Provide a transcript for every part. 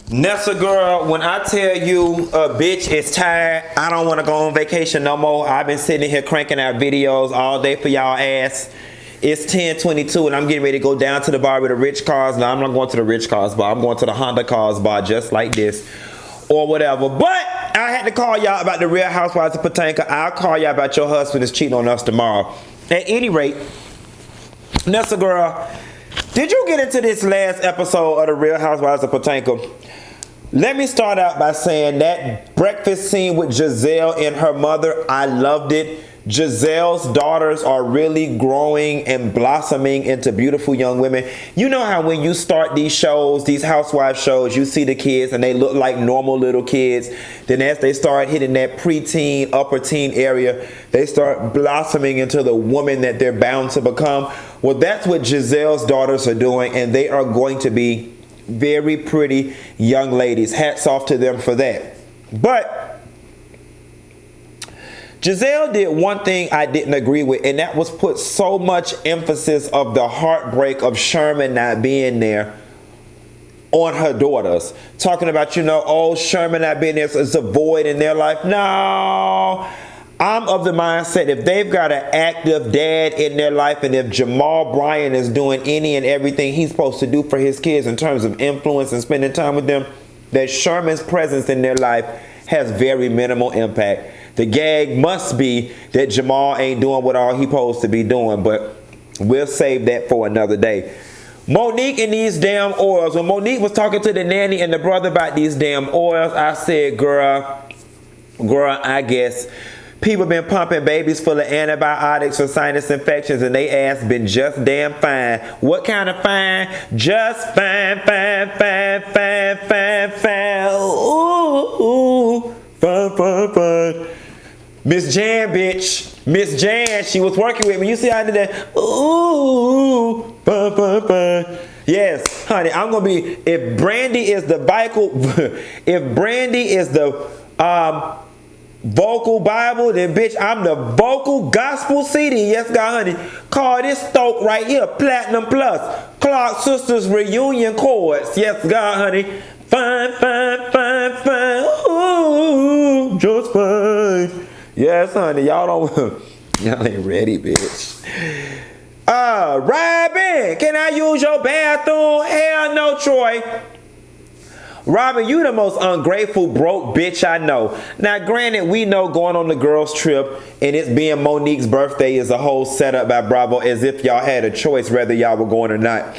Nessa girl, when I tell you a bitch is tired, I don't want to go on vacation no more. I've been sitting here cranking out videos all day for y'all ass. It's 10:22 and I'm getting ready to go down to the bar with the rich cars. Now I'm not going to the rich cars bar. I'm going to the Honda cars bar just like this or whatever. But I had to call y'all about the Real Housewives of Potomac. I'll call y'all about your husband is cheating on us tomorrow. At any rate, Nessa girl, did you get into this last episode of the Real Housewives of Potomac? Let me start out by saying that breakfast scene with Gizelle and her mother, I loved it. Gizelle's daughters are really growing and blossoming into beautiful young women. You know how when you start these shows, these housewife shows, you see the kids and they look like normal little kids. Then as they start hitting that preteen, upper teen area, they start blossoming into the woman that they're bound to become. Well, that's what Gizelle's daughters are doing, and they are going to be very pretty young ladies. Hats off to them for that. But Gizelle did one thing I didn't agree with, and that was put so much emphasis of the heartbreak of Sherman not being there on her daughters. Talking about, oh, Sherman not being there is a void in their life. No. I'm of the mindset if they've got an active dad in their life, and if Jamal Bryant is doing any and everything he's supposed to do for his kids in terms of influence and spending time with them, that Sherman's presence in their life has very minimal impact. The gag must be that Jamal ain't doing what all he's supposed to be doing, but we'll save that for another day. Monique and these damn oils. When Monique was talking to the nanny and the brother about these damn oils, I said, girl, I guess people been pumping babies full of antibiotics for sinus infections and they ass been just damn fine. What kind of fine? Just fine. Ooh, fine. Miss Jan, bitch. Miss Jan, she was working with me. You see how I did that? Ooh, fine. Yes, honey, I'm gonna be, if Brandy is the vocal Bible, then bitch, I'm the vocal gospel CD. Yes, God, honey. Call this stoke right here Platinum Plus. Clark Sisters reunion chords. Yes, God, honey. Fine. Ooh, just fine. Yes, honey. Y'all ain't ready, bitch. Robyn, can I use your bathroom? Hell no, Troy. Robyn, you the most ungrateful broke bitch I know. Now, granted, we know going on the girls trip and it's being Monique's birthday is a whole setup by Bravo, as if y'all had a choice whether y'all were going or not.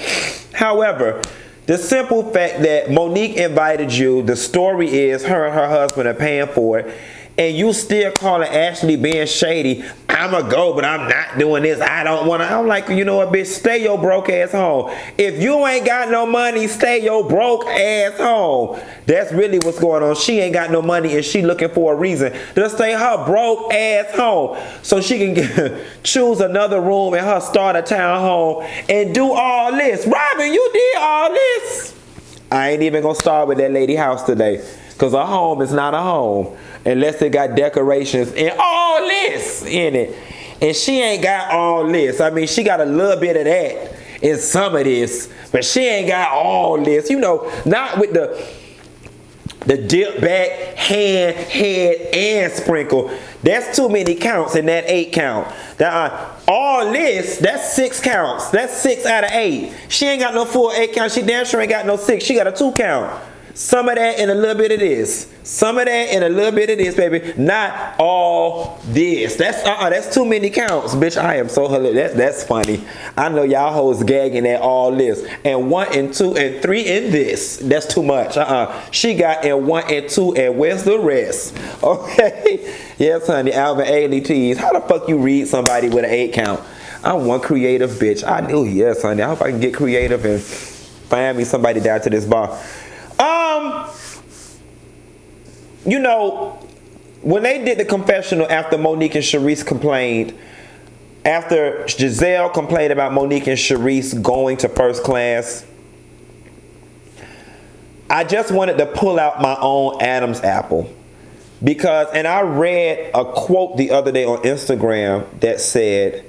However, the simple fact that Monique invited you, the story is her and her husband are paying for it, and you still calling Ashley being shady. I'ma go, but I'm not doing this. I don't want to. I'm like, you know what, bitch? Stay your broke ass home. If you ain't got no money, stay your broke ass home. That's really what's going on. She ain't got no money and she looking for a reason to stay her broke ass home so she can choose another room in her starter town home and do all this. Robyn, you did all this. I ain't even gonna start with that lady house today, because a home is not a home unless it got decorations and all this in it. And she ain't got all this. I mean, she got a little bit of that in some of this, but she ain't got all this. Not with the dip back, hand, head, and sprinkle. That's too many counts in that 8 count. All this, that's 6 counts. That's 6 out of 8. She ain't got no full 8 count. She damn sure ain't got no 6. She got a 2 count. Some of that and a little bit of this. Some of that and a little bit of this, baby. Not all this. That's too many counts, bitch. I am so hilarious. That's funny. I know y'all hoes gagging at all this. And 1 and 2 and 3 in this. That's too much. She got in 1 and 2 and where's the rest? Okay. Yes, honey. Alvin Ailey tease. How the fuck you read somebody with an 8 count? I'm one creative bitch. I knew. Yes, honey. I hope I can get creative and find me somebody down to this bar. When they did the confessional after Monique and Charisse complained, after Gizelle complained about Monique and Charisse going to first class, I just wanted to pull out my own Adam's apple. And I read a quote the other day on Instagram that said,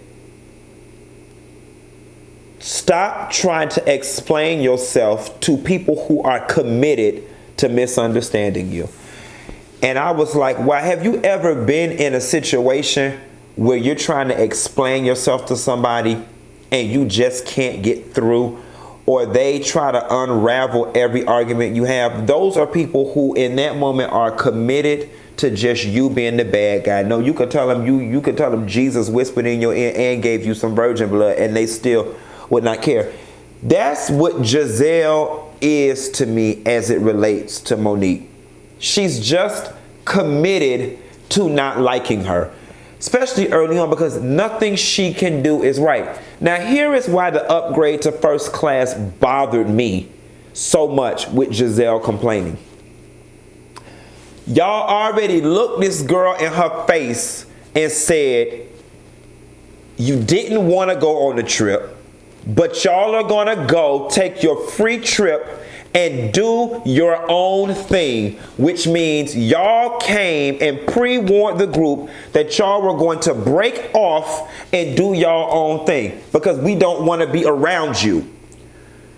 stop trying to explain yourself to people who are committed to misunderstanding you. And I was like, why, have you ever been in a situation where you're trying to explain yourself to somebody and you just can't get through, or they try to unravel every argument you have? Those are people who in that moment are committed to just you being the bad guy. No, you could tell them you could tell them Jesus whispered in your ear and gave you some virgin blood, and they still would not care. That's what Gizelle is to me as it relates to Monique. She's just committed to not liking her, especially early on, because nothing she can do is right. Now, here is why the upgrade to first class bothered me so much with Gizelle complaining. Y'all already looked this girl in her face and said you didn't want to go on the trip, but y'all are going to go take your free trip and do your own thing, which means y'all came and pre-warned the group that y'all were going to break off and do y'all own thing because we don't want to be around you.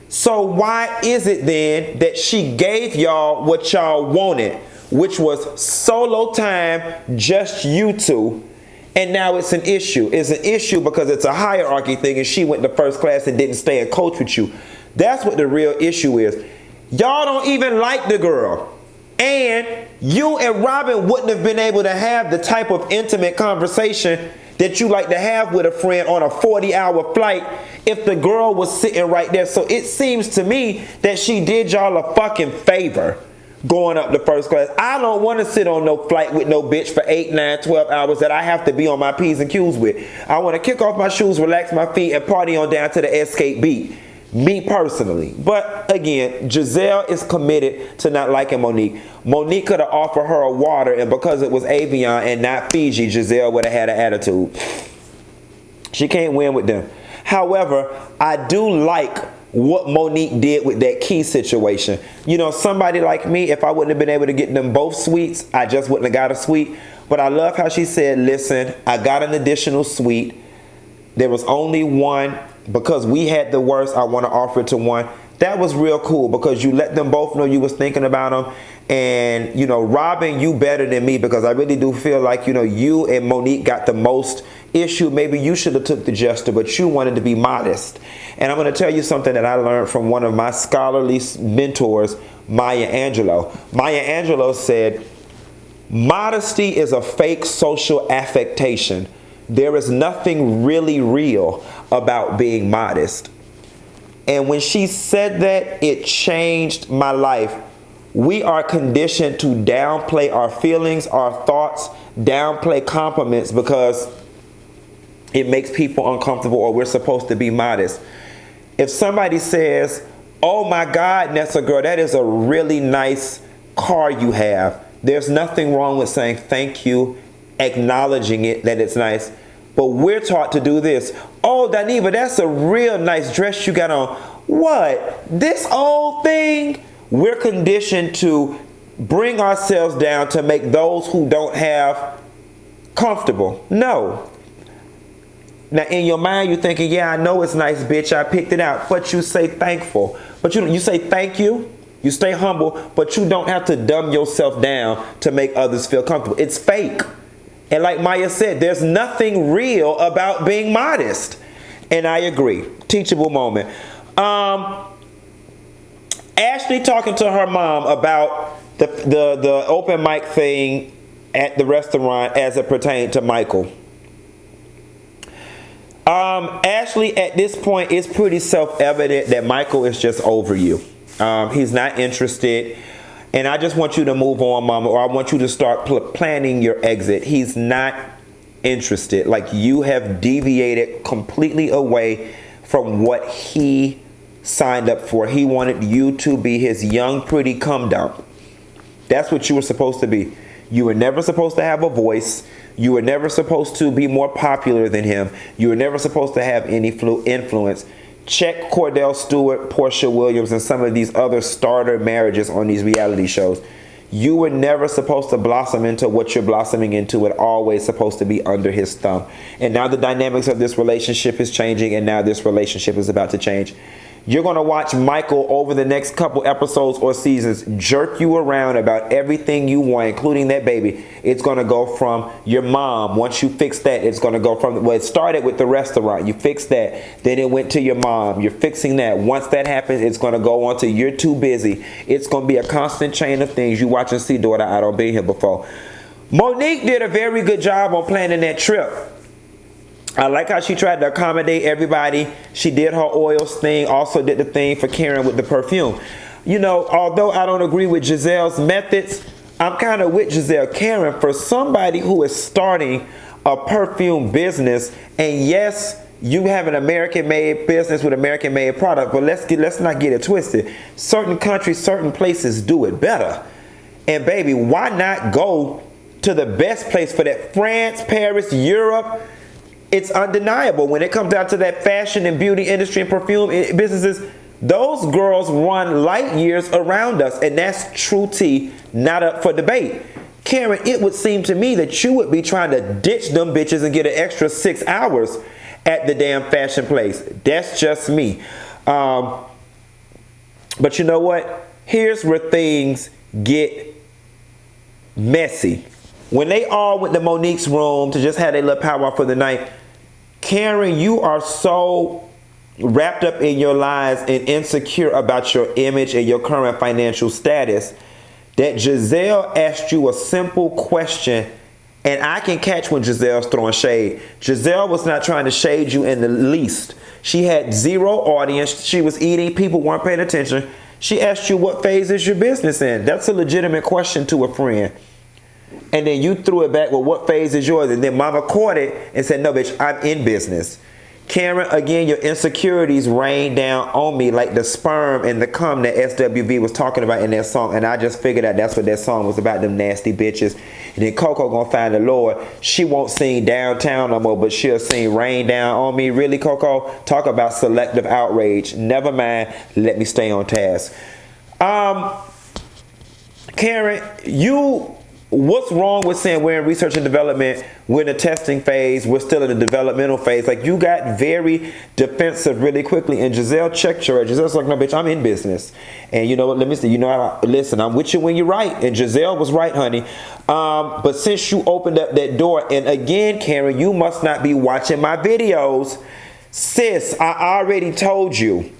So why is it then that she gave y'all what y'all wanted, which was solo time, just you two, and now it's an issue? It's an issue because it's a hierarchy thing and she went to first class and didn't stay and coach with you. That's what the real issue is. Y'all don't even like the girl. And you and Robyn wouldn't have been able to have the type of intimate conversation that you like to have with a friend on a 40-hour flight if the girl was sitting right there. So it seems to me that she did y'all a fucking favor going up to first class. I don't want to sit on no flight with no bitch for 8, 9, 12 hours that I have to be on my P's and Q's with. I want to kick off my shoes, relax my feet, and party on down to the Escape beat. Me personally. But again, Gizelle is committed to not liking Monique. Monique could have offered her a water, and because it was Avion and not Fiji, Gizelle would have had an attitude. She can't win with them. However, I do like what Monique did with that key situation. You know, somebody like me, if I wouldn't have been able to get them both suites, I just wouldn't have got a suite. But I love how she said, listen, I got an additional suite. There was only one. Because we had the worst, I want to offer it to one. That was real cool because you let them both know you was thinking about them. And, you know, Robyn, you better than me because I really do feel like, you know, you and Monique got the most issue. Maybe you should have took the jester, but you wanted to be modest. And I'm going to tell you something that I learned from one of my scholarly mentors, Maya Angelou. Maya Angelou said, modesty is a fake social affectation. There is nothing really real about being modest. And when she said that, it changed my life. We are conditioned to downplay our feelings, our thoughts, downplay compliments because it makes people uncomfortable, or we're supposed to be modest. If somebody says, oh my God, Nessa girl, that is a really nice car you have, there's nothing wrong with saying thank you, acknowledging it, that it's nice. But we're taught to do this. Oh, Daniva, that's a real nice dress you got on. What? This old thing? We're conditioned to bring ourselves down to make those who don't have comfortable. No. Now, in your mind, you're thinking, yeah, I know it's nice, bitch. I picked it out. But you say thankful. But you say thank you. You stay humble. But you don't have to dumb yourself down to make others feel comfortable. It's fake. And like Maya said, there's nothing real about being modest. And I agree. Teachable moment. Ashley talking to her mom about the open mic thing at the restaurant as it pertained to Michael. Ashley, at this point, it's pretty self-evident that Michael is just over you. He's not interested. And I just want you to move on, mama, or I want you to start planning your exit. He's not interested. Like, you have deviated completely away from what he signed up for. He wanted you to be his young, pretty cum dump. That's what you were supposed to be. You were never supposed to have a voice. You were never supposed to be more popular than him. You were never supposed to have any influence. Check Cordell Stewart, Portia Williams, and some of these other starter marriages on these reality shows. You were never supposed to blossom into what you're blossoming into. It always supposed to be under his thumb. And now the dynamics of this relationship is changing, and now this relationship is about to change. You're going to watch Michael over the next couple episodes or seasons jerk you around about everything you want, including that baby. It's going to go from your mom. Once you fix that, it's going to go from, well, it started with the restaurant. You fix that. Then it went to your mom. You're fixing that. Once that happens, it's going to go on to you're too busy. It's going to be a constant chain of things. You watch and see, daughter, I don't been here before. Monique did a very good job on planning that trip. I like how she tried to accommodate everybody. She did her oils thing, also did the thing for Karen with the perfume. You know, although I don't agree with Gizelle's methods, I'm kind of with Gizelle. Karen, for somebody who is starting a perfume business, and yes, you have an American-made business with American-made product, but let's not get it twisted. Certain countries, certain places do it better. And baby, why not go to the best place for that? France, Paris, Europe. It's undeniable when it comes down to that fashion and beauty industry and perfume businesses. Those girls run light years around us, and that's true tea, not up for debate. Karen, it would seem to me that you would be trying to ditch them bitches and get an extra 6 hours at the damn fashion place. That's just me. But you know what? Here's where things get messy. When they all went to Monique's room to just have their little powwow for the night, Karen, you are so wrapped up in your lies and insecure about your image and your current financial status that Gizelle asked you a simple question. And I can catch when Gizelle's throwing shade. Gizelle was not trying to shade you in the least. She had zero audience. She was eating. People weren't paying attention. She asked you, what phase is your business in? That's a legitimate question to a friend. And then you threw it back, well, what phase is yours? And then mama caught it and said, no, bitch, I'm in business. Karen, again, your insecurities rained down on me like the sperm and the cum that SWV was talking about in that song. And I just figured out that's what that song was about, them nasty bitches. And then Coco gonna find the Lord. She won't sing Downtown no more, but she'll sing Rain Down on Me. Really, Coco? Talk about selective outrage. Never mind. Let me stay on task. Karen, what's wrong with saying we're in research and development, we're in the testing phase, we're still in the developmental phase? Like, you got very defensive really quickly, and Gizelle checked your. Gizelle's like, no, bitch, I'm in business. And you know what, let me see, you know, listen, I'm with you when you're right, and Gizelle was right, honey. But since you opened up that door, and again, Karen, you must not be watching my videos. Sis, I already told you.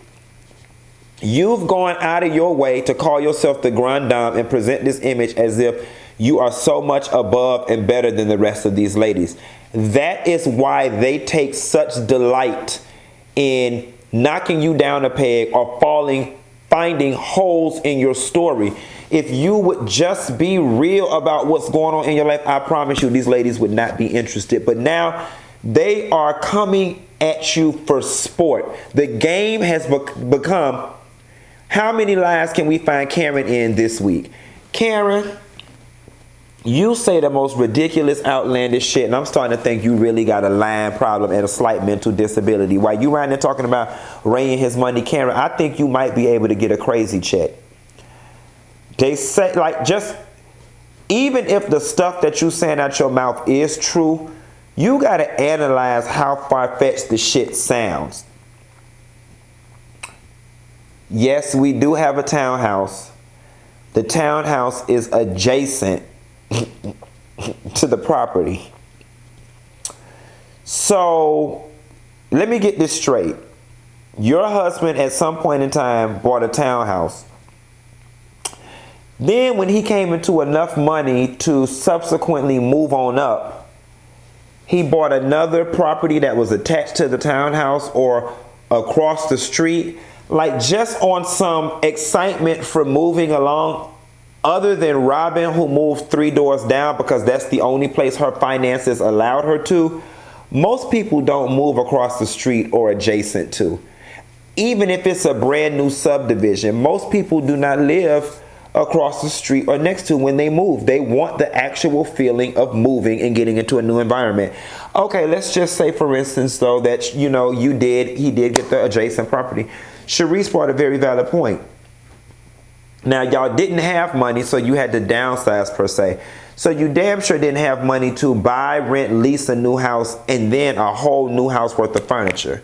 You've gone out of your way to call yourself the grande dame and present this image as if you are so much above and better than the rest of these ladies. That is why they take such delight in knocking you down a peg or finding holes in your story. If you would just be real about what's going on in your life, I promise you these ladies would not be interested. But now they are coming at you for sport. The game has become, how many lies can we find Karen in this week? Karen, you say the most ridiculous, outlandish shit, and I'm starting to think you really got a lying problem and a slight mental disability. While you around there talking about raining his money, Karen, I think you might be able to get a crazy check. They say, like, just, even if the stuff that you saying out your mouth is true, you got to analyze how far-fetched the shit sounds. Yes, we do have a townhouse. The townhouse is adjacent to the property. So let me get this straight. Your husband at some point in time bought a townhouse. Then when he came into enough money to subsequently move on up, he bought another property that was attached to the townhouse or across the street, like just on some excitement for moving along. Other than Robyn, who moved 3 doors down because that's the only place her finances allowed her to, most people don't move across the street or adjacent to. Even if it's a brand new subdivision, most people do not live across the street or next to when they move. They want the actual feeling of moving and getting into a new environment. Okay, let's just say, for instance, though, that, you know, he did get the adjacent property. Sharice brought a very valid point. Now, y'all didn't have money, so you had to downsize, per se. So you damn sure didn't have money to buy, rent, lease a new house, and then a whole new house worth of furniture.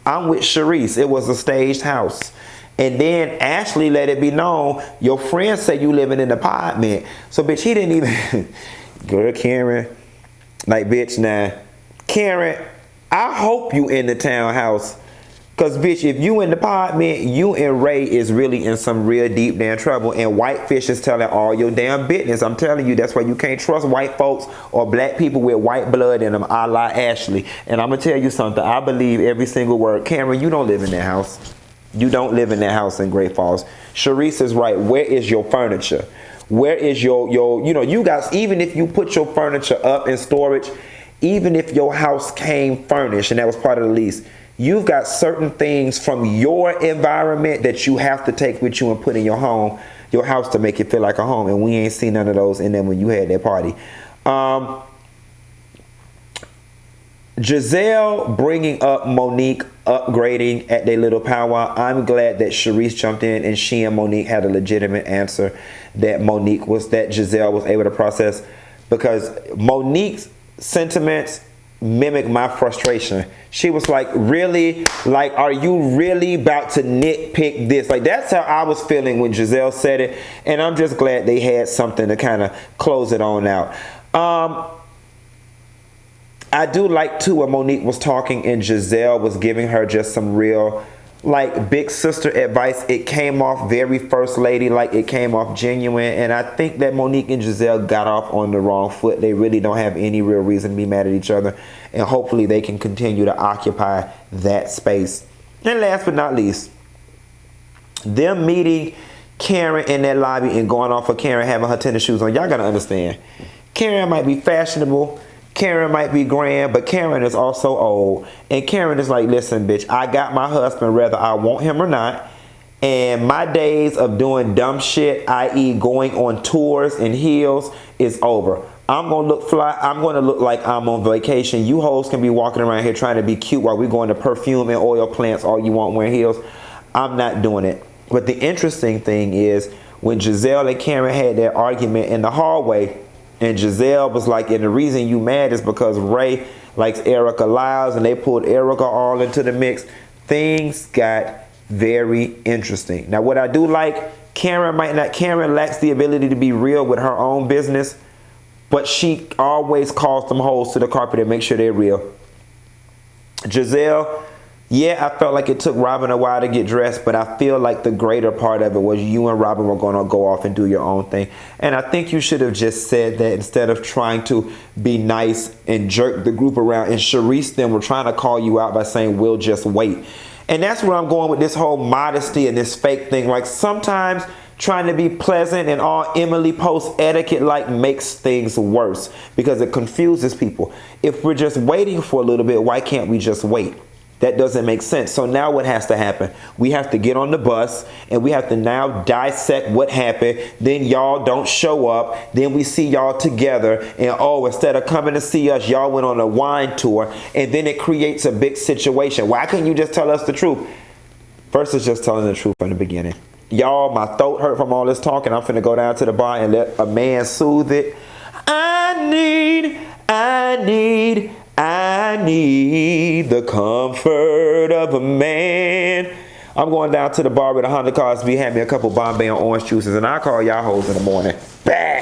I'm with Sharice. It was a staged house. And then Ashley let it be known, your friend said you living in an apartment. So, bitch, he didn't even... Girl, Karen. Like, bitch, now. Karen, I hope you in the townhouse. Because, bitch, if you in the apartment, you and Ray is really in some real deep damn trouble. And Whitefish is telling all your damn business. I'm telling you, that's why you can't trust white folks or black people with white blood in them, a la Ashley. And I'm going to tell you something. I believe every single word. Cameron, you don't live in that house. You don't live in that house in Great Falls. Sharice is right. Where is your furniture? Where is your you know, you guys, even if you put your furniture up in storage, even if your house came furnished and that was part of the lease, you've got certain things from your environment that you have to take with you and put in your home, your house, to make it feel like a home. And we ain't seen none of those in them when you had that party. Gizelle bringing up Monique upgrading at their little powwow. I'm glad that Sharice jumped in and she and Monique had a legitimate answer that Gizelle was able to process, because Monique's sentiments mimic my frustration. She was like, really? Like, are you really about to nitpick this? Like, that's how I was feeling when Gizelle said it. And I'm just glad they had something to kind of close it on out. I do like too when Monique was talking and Gizelle was giving her just some real, like, big sister advice. It came off very first lady, like it came off genuine. And I think that Monique and Gizelle got off on the wrong foot. They really don't have any real reason to be mad at each other. And hopefully they can continue to occupy that space. And last but not least, them meeting Karen in that lobby and going off of Karen having her tennis shoes on. Y'all gotta understand, Karen might be fashionable, Karen might be grand, but Karen is also old. And Karen is like, listen, bitch, I got my husband whether I want him or not. And my days of doing dumb shit, i.e. going on tours in heels, is over. I'm going to look fly. I'm going to look like I'm on vacation. You hoes can be walking around here trying to be cute while we're going to perfume and oil plants all you want wearing heels. I'm not doing it. But the interesting thing is when Gizelle and Karen had their argument in the hallway, and Gizelle was like, and the reason you mad is because Ray likes Erica Lyles, and they pulled Erica all into the mix. Things got very interesting. Now, what I do like, Karen lacks the ability to be real with her own business, but she always calls them hoes to the carpet and make sure they're real. Gizelle, yeah, I felt like it took Robyn a while to get dressed, but I feel like the greater part of it was you and Robyn were going to go off and do your own thing. And I think you should have just said that instead of trying to be nice and jerk the group around. And Sharice them were trying to call you out by saying, we'll just wait. And that's where I'm going with this whole modesty and this fake thing. Like, sometimes trying to be pleasant and all Emily Post etiquette like makes things worse because it confuses people. If we're just waiting for a little bit, why can't we just wait? That doesn't make sense. So now what has to happen? We have to get on the bus and we have to now dissect what happened. Then y'all don't show up. Then we see y'all together. And oh, instead of coming to see us, y'all went on a wine tour. And then it creates a big situation. Why couldn't you just tell us the truth? First, it's just telling the truth from the beginning. Y'all, my throat hurt from all this talking. I'm finna go down to the bar and let a man soothe it. I need the comfort of a man. I'm going down to the bar with 100 cars. Be hand me a couple Bombay and orange juices, and I'll call y'all hoes in the morning. Bah!